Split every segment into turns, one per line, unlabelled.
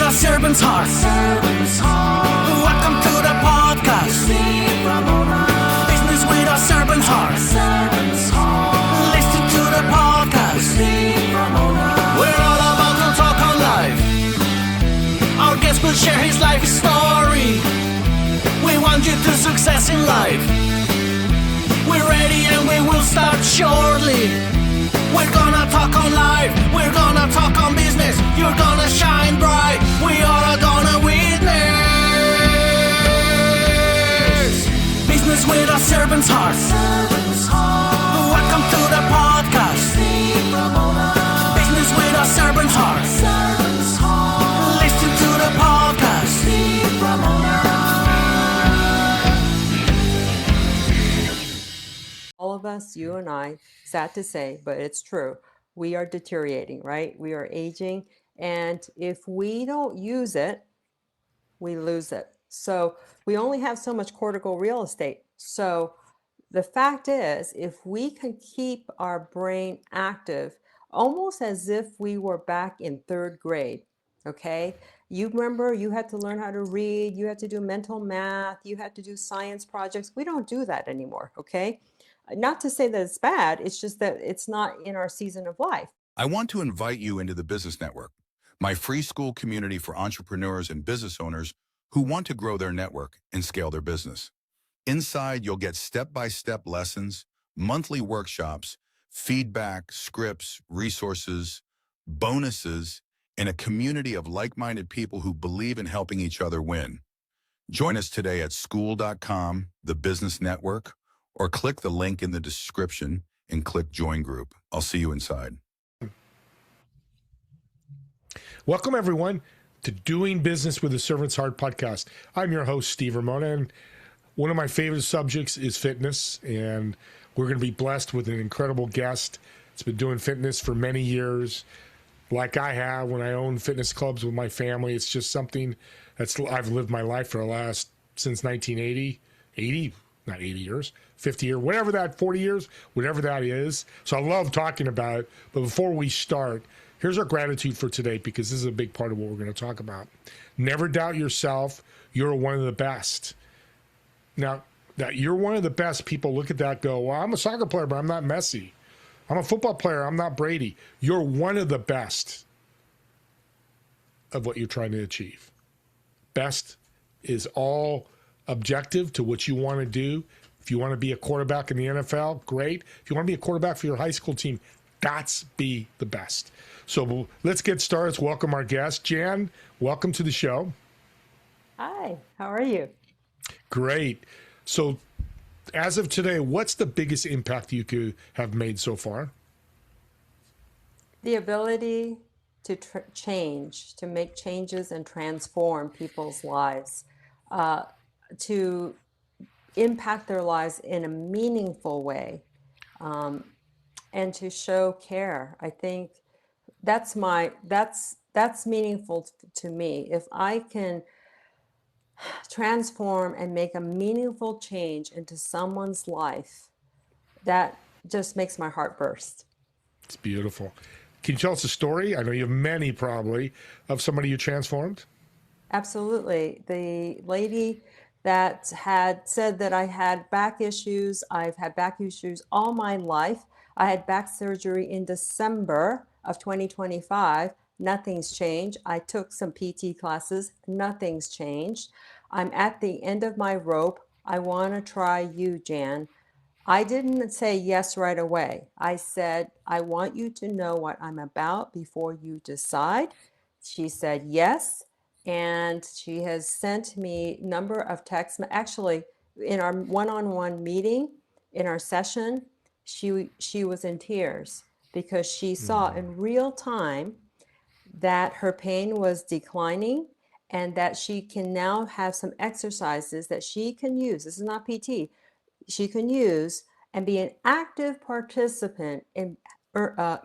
a servant's heart. Welcome to the podcast. Steve Ramona. Business with a servant's heart. Listen to the podcast. Steve Ramona. We're all about to talk on life. Our guest will share his life story. We want you to success in life. We're ready and we will start shortly. We're gonna talk on life. We're gonna talk on business. You're gonna shine bright. We are gonna witness. Business with a servant's heart. Welcome to the podcast. Business with a servant's heart. Listen to the podcast.
All of us, you and I, sad to say, but it's true. We are deteriorating, right? We are aging. And if we don't use it, we lose it. So we only have so much cortical real estate. So the fact is, if we can keep our brain active, almost as if we were back in third grade, okay? You remember you had to learn how to read, you had to do mental math, you had to do science projects. We don't do that anymore, okay? Not to say that it's bad, it's just that it's not in our season of life.
I want to invite you into the Business Network, my free school community for entrepreneurs and business owners who want to grow their network and scale their business. Inside, you'll get step-by-step lessons, monthly workshops, feedback, scripts, resources, bonuses, and a community of like-minded people who believe in helping each other win. Join us today at school.com, the Business Network, or click the link in the description and click Join Group. I'll see you inside.
Welcome, everyone, to Doing Business with a Servant's Heart podcast. I'm your host, Steve Ramona, and one of my favorite subjects is fitness, and we're going to be blessed with an incredible guest that's been doing fitness for many years, like I have when I own fitness clubs with my family. It's just something I've lived my life for since 1980, not 80 years, 50 years, whatever that, 40 years, whatever that is. So I love talking about it. But before we start, here's our gratitude for today, because this is a big part of what we're going to talk about. Never doubt yourself. You're one of the best. Now, that you're one of the best, people look at that, go, well, I'm a soccer player, but I'm not Messi. I'm a football player, I'm not Brady. You're one of the best of what you're trying to achieve. Best is all objective to what you want to do. If you want to be a quarterback in the NFL, great. If you want to be a quarterback for your high school team, that's be the best. So let's get started. Let's welcome our guest. Jan, welcome to the show.
Hi, how are you?
Great. So as of today, what's the biggest impact you could have made so far?
The ability to change, to make changes and transform people's lives, to impact their lives in a meaningful way, and to show care. I think that's meaningful to me. If I can transform and make a meaningful change into someone's life, that just makes my heart burst.
It's beautiful. Can you tell us a story? I know you have many, probably, of somebody you transformed.
Absolutely. The lady that had said that I had back issues. I've had back issues all my life. I had back surgery in December of 2025. Nothing's changed. I took some PT classes. Nothing's changed. I'm at the end of my rope. I want to try you, Jan. I didn't say yes right away. I said, I want you to know what I'm about before you decide. She said yes. And she has sent me a number of texts. Actually, in our one-on-one meeting, in our session, she was in tears because she saw in real time that her pain was declining and that she can now have some exercises that she can use. This is not PT. She can use and be an active participant in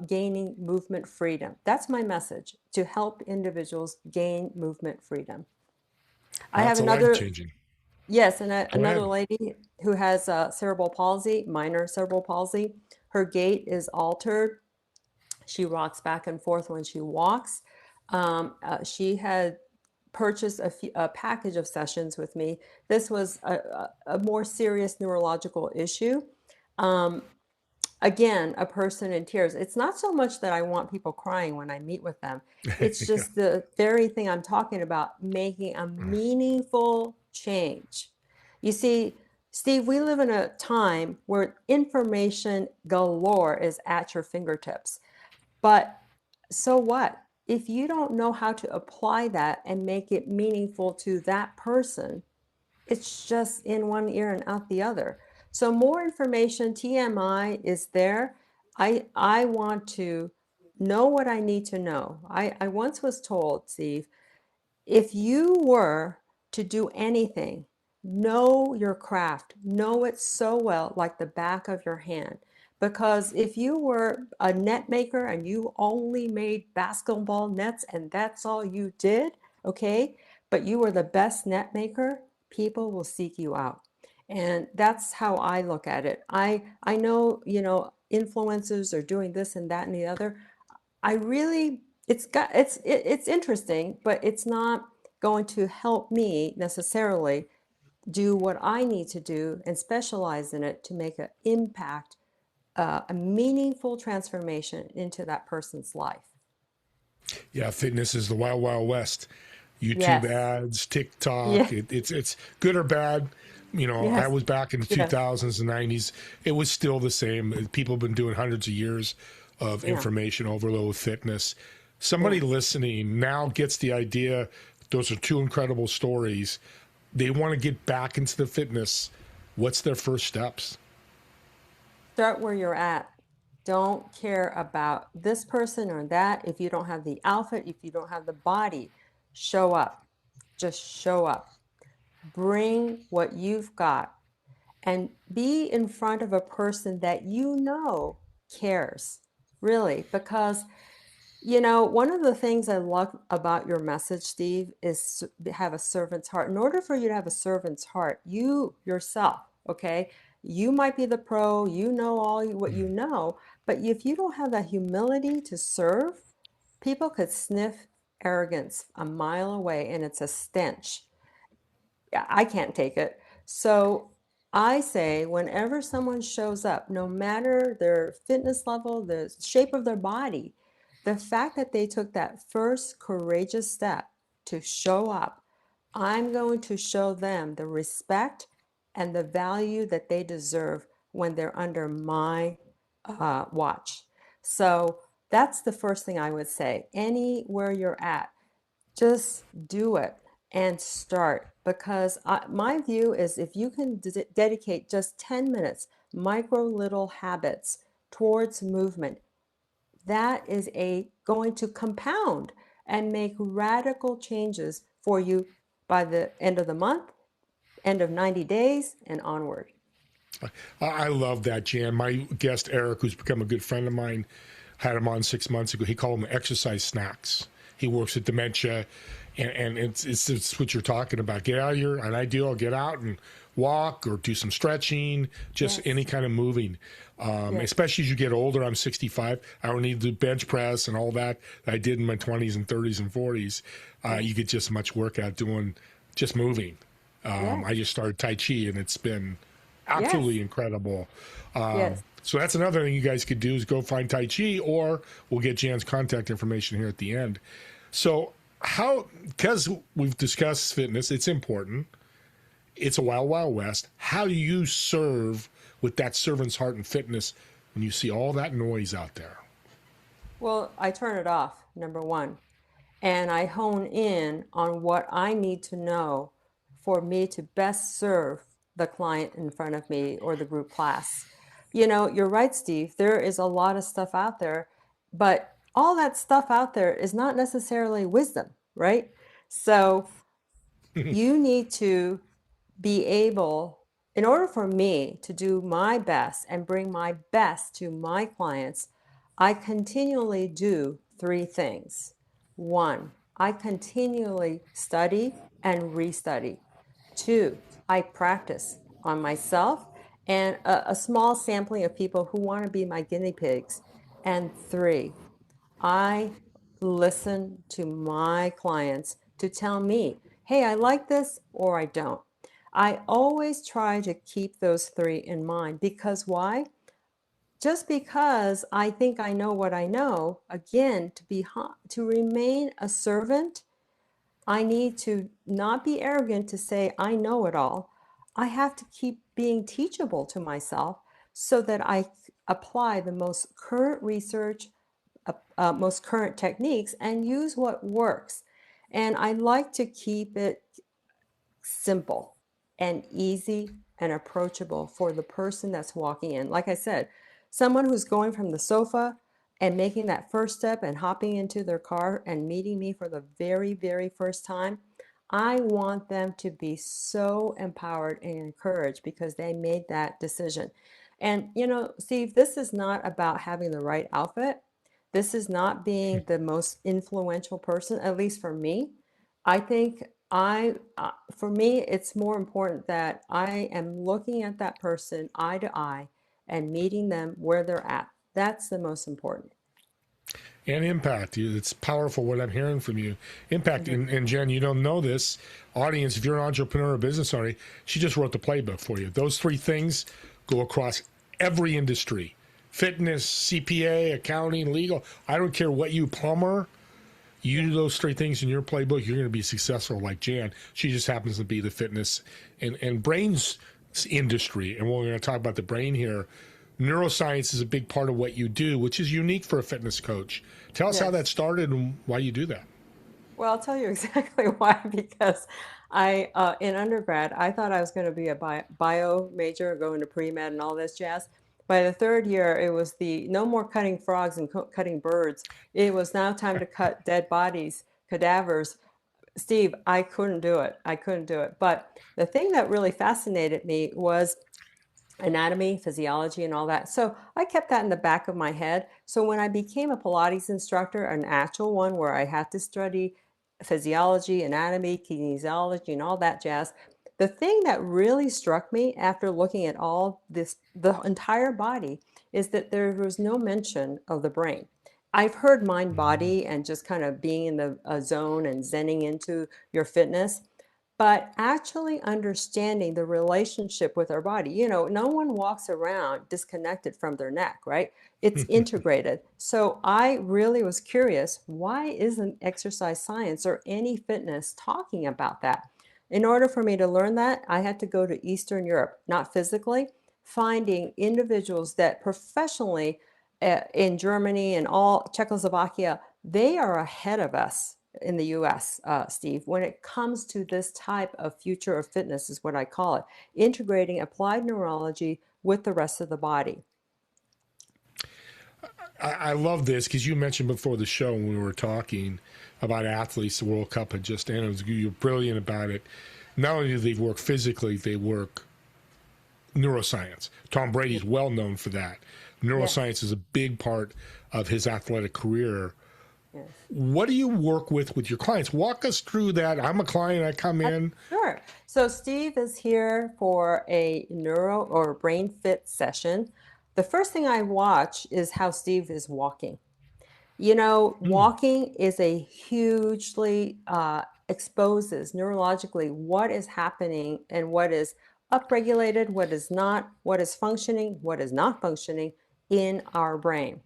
gaining movement freedom. That's my message, to help individuals gain movement freedom. I have another
life-changing.
Yes, and another lady who has cerebral palsy, minor cerebral palsy. Her gait is altered. She rocks back and forth when she walks. She had purchase a package of sessions with me. This was a more serious neurological issue. Again, a person in tears. It's not so much that I want people crying when I meet with them. It's
Yeah.
just the very thing I'm talking about, making a meaningful change. You see, Steve, we live in a time where information galore is at your fingertips. But so what? If you don't know how to apply that and make it meaningful to that person, it's just in one ear and out the other. So more information, TMI is there. I want to know what I need to know. I once was told, Steve, if you were to do anything, know your craft, know it so well, like the back of your hand. Because if you were a net maker and you only made basketball nets and that's all you did, okay, but you were the best net maker, people will seek you out. And that's how I look at it. I know, influencers are doing this and that and the other. I really, it's interesting, but it's not going to help me necessarily do what I need to do and specialize in it to make an impact, a meaningful transformation into that person's life.
Yeah, fitness is the wild, wild west. YouTube
Yes.
ads, TikTok,
Yeah.
it's good or bad. I
Yes.
was back in the
Yeah.
2000s and 90s. It was still the same. People have been doing hundreds of years of
Yeah.
information overload with fitness. Somebody
Yeah.
listening now gets the idea. Those are two incredible stories. They want to get back into the fitness. What's their first steps?
Start where you're at. Don't care about this person or that. If you don't have the outfit, if you don't have the body, show up. Just show up. Bring what you've got and be in front of a person that you know cares, really. Because, one of the things I love about your message, Steve, is have a servant's heart. In order for you to have a servant's heart, you yourself, okay, you might be the pro, you know all what you know, but if you don't have that humility to serve, people could sniff arrogance a mile away and it's a stench. I can't take it. So I say, whenever someone shows up, no matter their fitness level, the shape of their body, the fact that they took that first courageous step to show up, I'm going to show them the respect and the value that they deserve when they're under my watch. So that's the first thing I would say. Anywhere you're at, just do it and start, because my view is if you can dedicate just 10 minutes, micro little habits towards movement, that is going to compound and make radical changes for you by the end of the month, end of 90 days, and onward.
I love that, Jan. My guest, Eric, who's become a good friend of mine, had him on 6 months ago. He called them exercise snacks. He works with dementia, and it's what you're talking about. Get out of here. An ideal, get out and walk or do some stretching, just
Yes.
any kind of moving.
Yes.
Especially as you get older. I'm 65. I don't need to do bench press and all that I did in my 20s and 30s and 40s. You get just as much workout doing just moving.
Yes.
I just started Tai Chi, and it's been absolutely incredible.
Yes.
So that's another thing you guys could do is go find Tai Chi, or we'll get Jan's contact information here at the end. So because we've discussed fitness, it's important. It's a wild, wild west. How do you serve with that servant's heart and fitness when you see all that noise out there?
Well, I turn it off, number one, and I hone in on what I need to know for me to best serve the client in front of me or the group class. You're right, Steve. There is a lot of stuff out there, but all that stuff out there is not necessarily wisdom, right? So you need to be able, in order for me to do my best and bring my best to my clients, I continually do three things. One, I continually study and restudy. Two, I practice on myself and a small sampling of people who want to be my guinea pigs. And three, I listen to my clients to tell me, hey, I like this or I don't. I always try to keep those three in mind because why? Just because I think I know what I know, again, to remain a servant, I need to not be arrogant to say I know it all. I have to keep being teachable to myself so that I apply the most current research, most current techniques, and use what works. And I like to keep it simple and easy and approachable for the person that's walking in. Like I said, someone who's going from the sofa and making that first step and hopping into their car and meeting me for the very, very first time, I want them to be so empowered and encouraged because they made that decision. And, Steve, this is not about having the right outfit. This is not being the most influential person, at least for me. I think for me, it's more important that I am looking at that person eye to eye and meeting them where they're at. That's the most important.
And impact. It's powerful what I'm hearing from you. Impact. And Jen, you don't know this. Audience, if you're an entrepreneur or business owner, she just wrote the playbook for you. Those three things go across every industry. Fitness, CPA, accounting, legal. I don't care what you plumber. You do those three things in your playbook, you're going to be successful like Jan. She just happens to be the fitness and brains industry. And we're going to talk about the brain here. Neuroscience is a big part of what you do, which is unique for a fitness coach. Tell us how that started and why you do that.
Well, I'll tell you exactly why, because in undergrad, I thought I was going to be a bio major, going to pre-med and all this jazz. By the third year, it was no more cutting frogs and cutting birds. It was now time to cut dead bodies, cadavers. Steve, I couldn't do it. But the thing that really fascinated me was anatomy, physiology, and all that. So I kept that in the back of my head. So when I became a Pilates instructor, an actual one where I had to study physiology, anatomy, kinesiology, and all that jazz, the thing that really struck me after looking at all this, the entire body, is that there was no mention of the brain. I've heard mind body and just kind of being in the zone and zenning into your fitness, but actually understanding the relationship with our body. No one walks around disconnected from their neck, right? It's integrated. So I really was curious, why isn't exercise science or any fitness talking about that? In order for me to learn that, I had to go to Eastern Europe, not physically, finding individuals that professionally in Germany and all Czechoslovakia, they are ahead of us in the US, Steve, when it comes to this type of future of fitness, is what I call it, integrating applied neurology with the rest of the body.
I love this because you mentioned before the show when we were talking about athletes, the World Cup had just ended. You're brilliant about it. Not only do they work physically, they work neuroscience. Tom Brady's well known for that. Neuroscience is a big part of his athletic career. Yes. What do you work with your clients? Walk us through that. I'm a client. I come in.
Sure. So Steve is here for a neuro or brain fit session. The first thing I watch is how Steve is walking. Walking is a hugely exposes neurologically what is happening and what is upregulated, what is not, what is functioning, what is not functioning in our brain.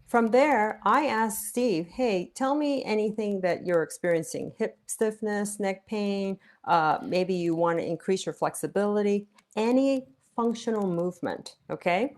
From there, I asked Steve, hey, tell me anything that you're experiencing, hip stiffness, neck pain, maybe you want to increase your flexibility, any functional movement, okay?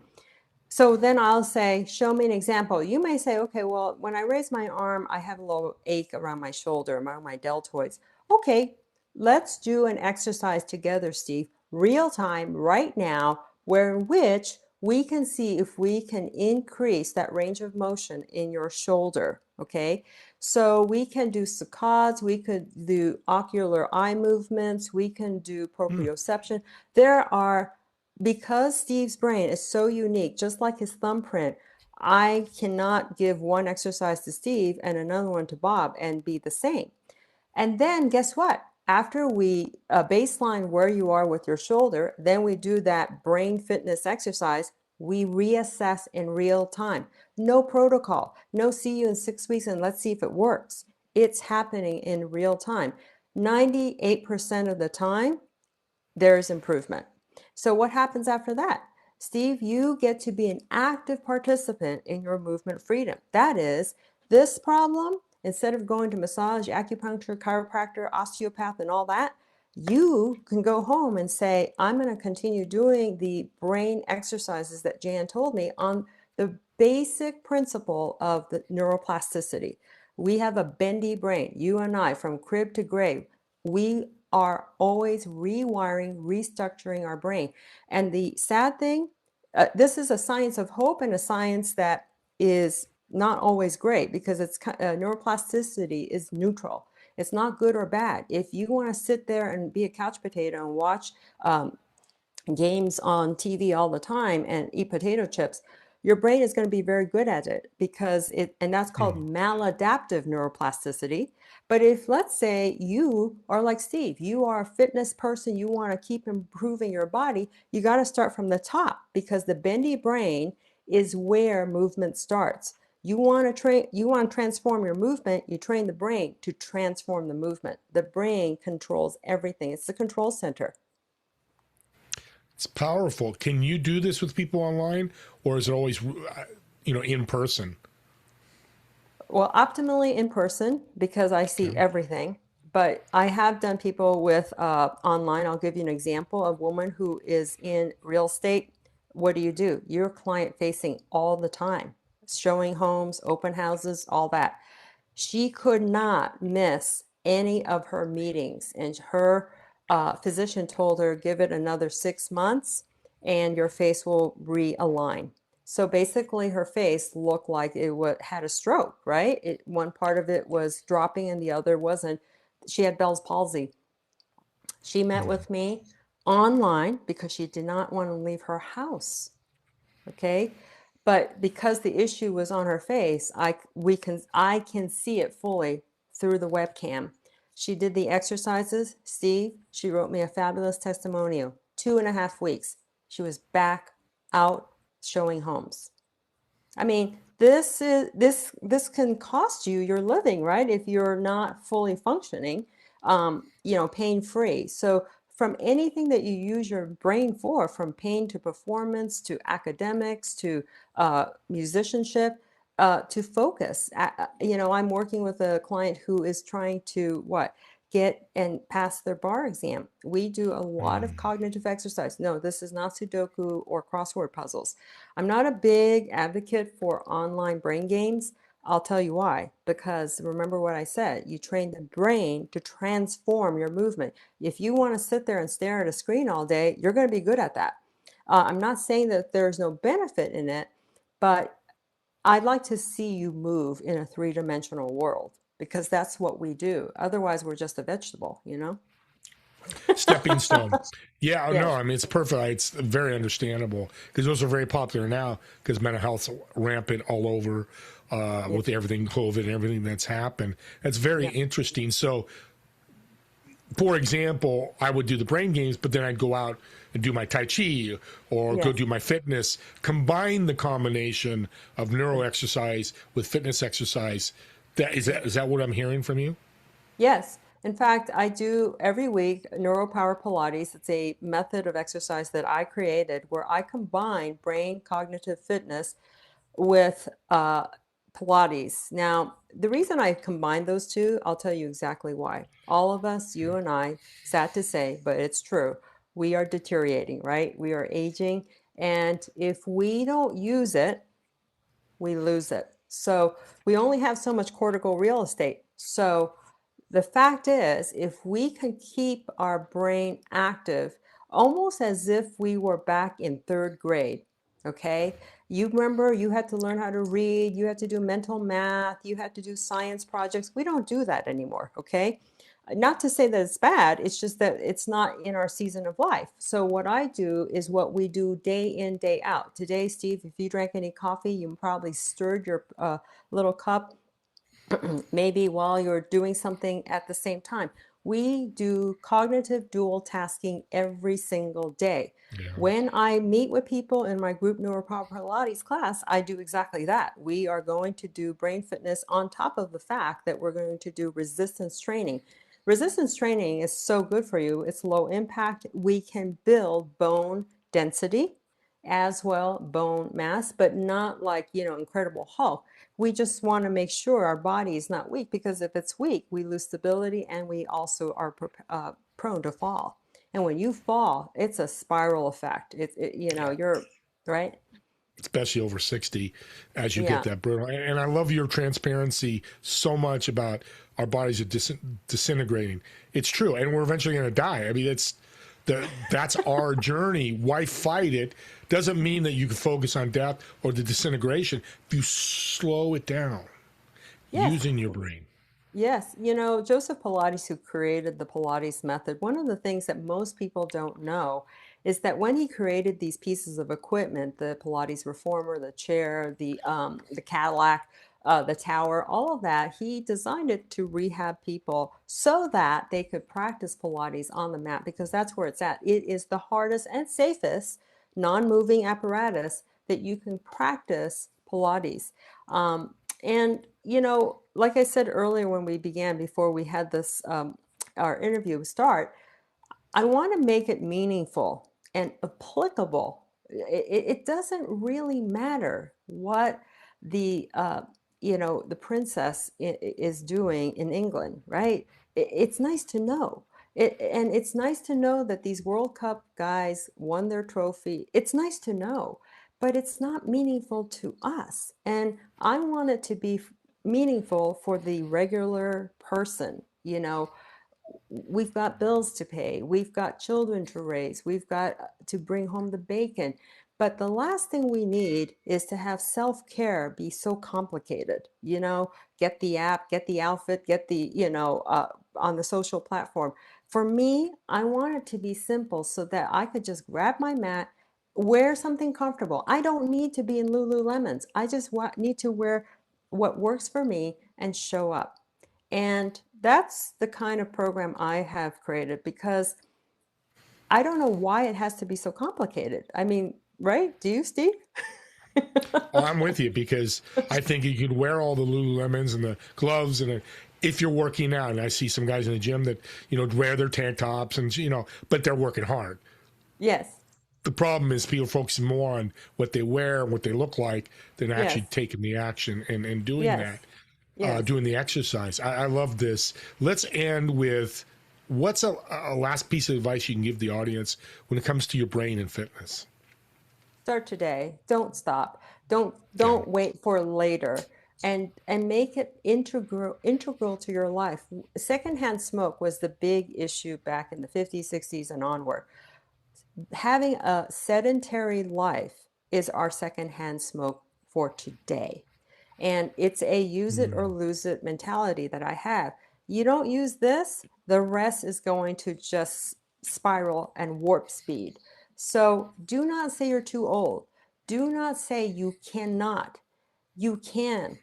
So then I'll say, show me an example. You may say, okay, well, when I raise my arm, I have a little ache around my shoulder, around my deltoids. Okay, let's do an exercise together, Steve, real time, right now, in which we can see if we can increase that range of motion in your shoulder, okay? So we can do saccades, we could do ocular eye movements, we can do proprioception. Because Steve's brain is so unique, just like his thumbprint, I cannot give one exercise to Steve and another one to Bob and be the same. And then guess what? After we baseline where you are with your shoulder, then we do that brain fitness exercise. We reassess in real time. No protocol. No see you in 6 weeks and let's see if it works. It's happening in real time. 98% of the time, there's improvement. So what happens after that? Steve, you get to be an active participant in your movement freedom. That is, this problem, instead of going to massage, acupuncture, chiropractor, osteopath, and all that, you can go home and say, I'm going to continue doing the brain exercises that Jan told me on the basic principle of the neuroplasticity. We have a bendy brain, you and I, from crib to grave. We are always rewiring, restructuring our brain. And the sad thing, this is a science of hope and a science that is not always great because it's neuroplasticity is neutral. It's not good or bad. If you want to sit there and be a couch potato and watch games on TV all the time and eat potato chips, your brain is going to be very good at it because and that's called maladaptive neuroplasticity. But if, let's say, you are like Steve, you are a fitness person, you want to keep improving your body, you got to start from the top because the bendy brain is where movement starts. You want to transform your movement, you train the brain to transform the movement. The brain controls everything. It's the control center.
It's powerful. Can you do this with people online, or is it always, in person?
Well, optimally in person because I see everything. But I have done people with online. I'll give you an example. A woman who is in real estate. What do? You're client facing all the time, showing homes, open houses, all that. She could not miss any of her meetings, and her physician told her, give it another 6 months and your face will realign. So basically her face looked like it had a stroke, right? One part of it was dropping and the other wasn't. She had Bell's palsy. She met with me online because she did not want to leave her house. Okay. But because the issue was on her face, I can see it fully through the webcam. She did the exercises. Steve, she wrote me a fabulous testimonial. 2.5 weeks. She was back out showing homes. I mean, this can cost you your living, right? If you're not fully functioning, pain-free. So from anything that you use your brain for, from pain to performance to academics to musicianship, to focus. I'm working with a client who is trying to get and pass their bar exam. We do a lot of cognitive exercise. No, this is not Sudoku or crossword puzzles. I'm not a big advocate for online brain games. I'll tell you why. Because remember what I said, you train the brain to transform your movement. If you want to sit there and stare at a screen all day, you're going to be good at that. I'm not saying that there's no benefit in it, but I'd like to see you move in a three-dimensional world because that's what we do. Otherwise, we're just a vegetable,
Stepping stone. Yeah,
Yes.
no, I mean, it's perfect. It's very understandable because those are very popular now because mental health's rampant all over with everything, COVID and everything that's happened. That's very interesting. So, for example, I would do the brain games, but then I'd go out and do my Tai Chi or go do my fitness, combine the combination of neuro exercise with fitness exercise. Is that what I'm hearing from you?
Yes. In fact, I do every week NeuroPower Pilates. It's a method of exercise that I created where I combine brain cognitive fitness with Pilates. Now, the reason I combined those two, I'll tell you exactly why. All of us, you and I, sad to say, but it's true, we are deteriorating, right? We are aging. And if we don't use it, we lose it. So we only have so much cortical real estate. So the fact is, if we can keep our brain active, almost as if we were back in 3rd grade, okay? You remember you had to learn how to read, you had to do mental math, you had to do science projects. We don't do that anymore, okay? Not to say that it's bad, it's just that it's not in our season of life. So what I do is what we do day in, day out. Today, Steve, if you drank any coffee, you probably stirred your little cup maybe while you're doing something at the same time. we do cognitive dual tasking every single day.
Yeah.
When I meet with people in my group NeuroPower Pilates class, I do exactly that. We are going to do brain fitness on top of the fact that we're going to do resistance training. Resistance training is so good for you. It's low impact. We can build bone density as well, bone mass, but not like, Incredible Hulk. We just want to make sure our body is not weak, because if it's weak, we lose stability and we also are prone to fall. And when you fall, it's a spiral effect. You're right.
Especially over 60, as you get
Yeah.
that brutal. And I love your transparency so much about our bodies are disintegrating. It's true. And we're eventually going to die. I mean, that's our journey. Why fight it? Doesn't mean that you can focus on death or the disintegration. If you slow it down
Yes.
using your brain.
Yes, Joseph Pilates, who created the Pilates method, one of the things that most people don't know is that when he created these pieces of equipment, the Pilates reformer, the chair, the Cadillac, the tower, all of that, he designed it to rehab people so that they could practice Pilates on the mat, because that's where it's at. It is the hardest and safest non-moving apparatus that you can practice Pilates. And, like I said earlier when we began, before we had this, our interview start, I want to make it meaningful and applicable. It doesn't really matter what the princess is doing in England, right? It's nice to know. And it's nice to know that these World Cup guys won their trophy. It's nice to know, but it's not meaningful to us. And I want it to be meaningful for the regular person. We've got bills to pay, we've got children to raise, we've got to bring home the bacon. But the last thing we need is to have self-care be so complicated. Get the app, get the outfit, get the, on the social platform. For me, I want it to be simple so that I could just grab my mat, wear something comfortable. I don't need to be in Lululemons. I just need to wear what works for me and show up. And that's the kind of program I have created, because I don't know why it has to be so complicated. I mean, right? Do you, Steve?
Oh, I'm with you, because I think you could wear all the Lululemons and the gloves if you're working out. And I see some guys in the gym that, wear their tank tops and, but they're working hard.
Yes.
The problem is people focus more on what they wear and what they look like than actually
Yes.
taking the action and doing
Yes.
that.
Yes.
Doing the exercise. I love this. Let's end with, what's a last piece of advice you can give the audience when it comes to your brain and fitness?
Start today. Don't stop. Don't wait for later. And make it integral to your life. Secondhand smoke was the big issue back in the 50s, 60s, and onward. Having a sedentary life is our secondhand smoke for today. And it's a use it or lose it mentality that I have. You don't use this, the rest is going to just spiral and warp speed. So do not say you're too old. Do not say you cannot. You can.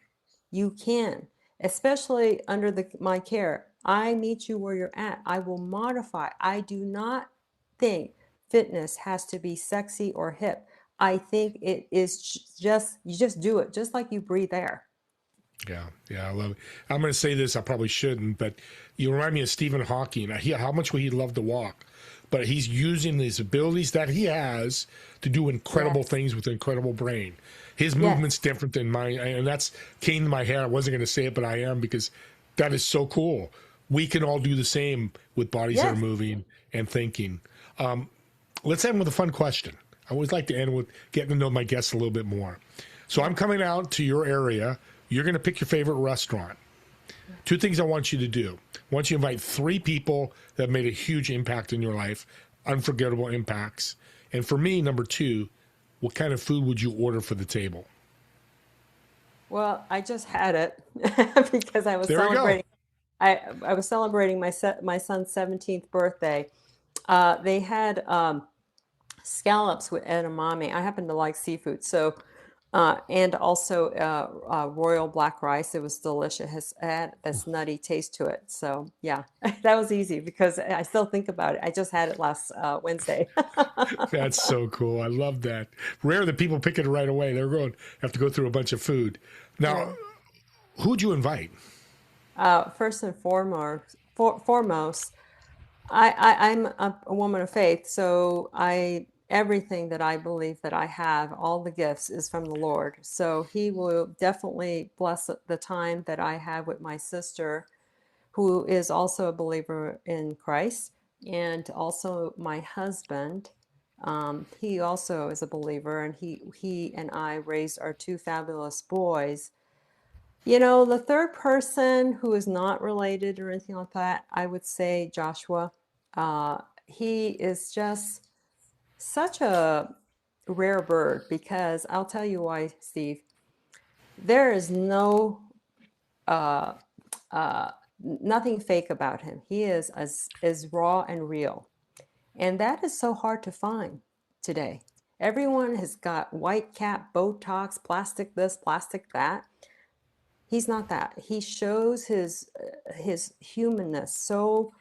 You can. Especially under my care. I meet you where you're at. I will modify. I do not think fitness has to be sexy or hip. I think it is just, you just do it, just like you breathe air.
Yeah, I love it. I'm going to say this, I probably shouldn't, but you remind me of Stephen Hawking. How much would he love to walk? But he's using these abilities that he has to do incredible things with an incredible brain. His movement's different than mine, and that's came to my head. I wasn't going to say it, but I am, because that is so cool. We can all do the same with bodies that are moving and thinking. Let's end with a fun question. I always like to end with getting to know my guests a little bit more. So I'm coming out to your area. You're going to pick your favorite restaurant. Two things I want you to do. I want you to invite 3 people that have made a huge impact in your life, unforgettable impacts. And for me, number 2, what kind of food would you order for the table?
Well, I just had it because I was
There we
celebrating.
go.
I was celebrating my son's 17th birthday. They had scallops with edamame. I happen to like seafood, so And also royal black rice. It was delicious. It had this nutty taste to it. So yeah, that was easy because I still think about it. I just had it last Wednesday.
That's so cool. I love that. Rare that people pick it right away. They're going to have to go through a bunch of food. Now,
Right.
who'd you invite?
First and foremost, I'm a woman of faith, so everything that I believe that I have, all the gifts is from the Lord. So He will definitely bless the time that I have with my sister, who is also a believer in Christ, and also my husband. He also is a believer, and he and I raised our two fabulous boys. The third person who is not related or anything like that, I would say Joshua. He is just such a rare bird because I'll tell you why, Steve. There is nothing fake about him. He is as raw and real. And that is so hard to find today. Everyone has got white cap, Botox, plastic this, plastic that. He's not that. He shows his humanness so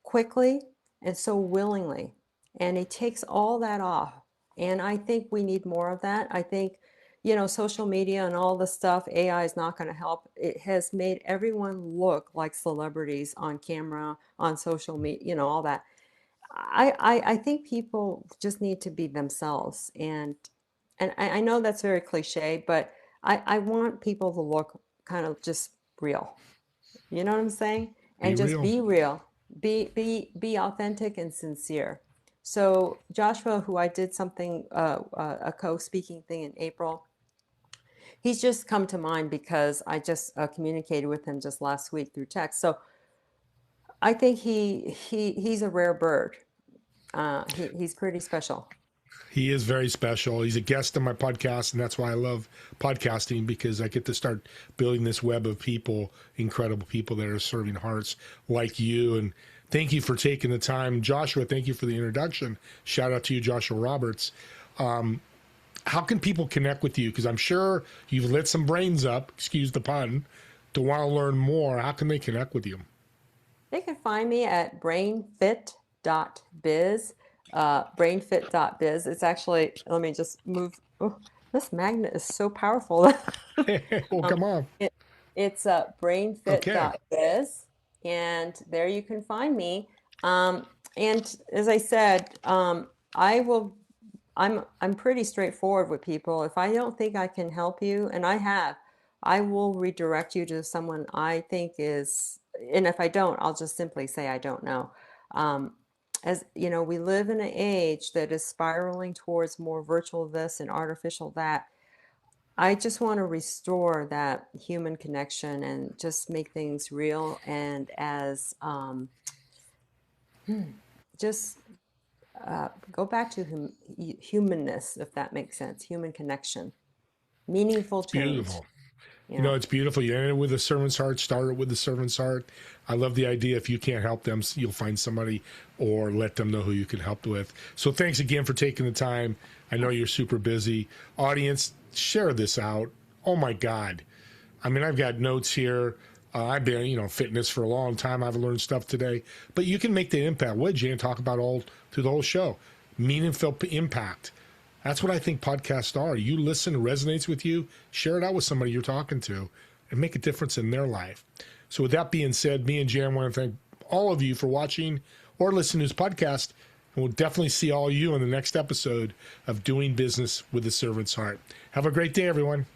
quickly and so willingly, and he takes all that off. And I think we need more of that. I think, social media and all the stuff, AI is not going to help. It has made everyone look like celebrities on camera, on social media, all that. I think people just need to be themselves. And I know that's very cliche, but I want people to look kind of just real. You know what I'm saying?
Be
And just
real.
be real. Be authentic and sincere. So Joshua, who I did something a co-speaking thing in April, he's just come to mind because I just communicated with him just last week through text. So I think he's a rare bird. He's pretty special.
He is very special. He's a guest on my podcast, and that's why I love podcasting, because I get to start building this web of people, incredible people that are serving hearts like you. And thank you for taking the time. Joshua, thank you for the introduction. Shout out to you, Joshua Roberts. How can people connect with you? Because I'm sure you've lit some brains up, excuse the pun, to want to learn more. How can they connect with you?
They can find me at brainfit.biz. Brainfit.biz. It's actually, let me just move. Oh, this magnet is so powerful.
Well, come on.
It's
Okay.
brainfit.biz, and there you can find me. And as I said, I'm pretty straightforward with people. If I don't think I can help you, and I will redirect you to someone I think is, and if I don't, I'll just simply say I don't know. As you know, we live in an age that is spiraling towards more virtual this and artificial that. I just want to restore that human connection and just make things real and as just go back to humanness, if that makes sense, human connection, meaningful change.
Beautiful.
Yeah.
It's beautiful. You ended with a servant's heart, started with the servant's heart. I love the idea. If you can't help them, you'll find somebody or let them know who you can help with. So thanks again for taking the time. I know you're super busy. Audience, share this out. Oh my God. I mean, I've got notes here. I've been, fitness for a long time. I've learned stuff today. But you can make the impact. What did Jan talk about all through the whole show? Meaningful impact. That's what I think podcasts are. You listen, it resonates with you, share it out with somebody you're talking to, and make a difference in their life. So with that being said, me and Jan want to thank all of you for watching or listening to this podcast. And we'll definitely see all of you in the next episode of Doing Business with the Servant's Heart. Have a great day, everyone.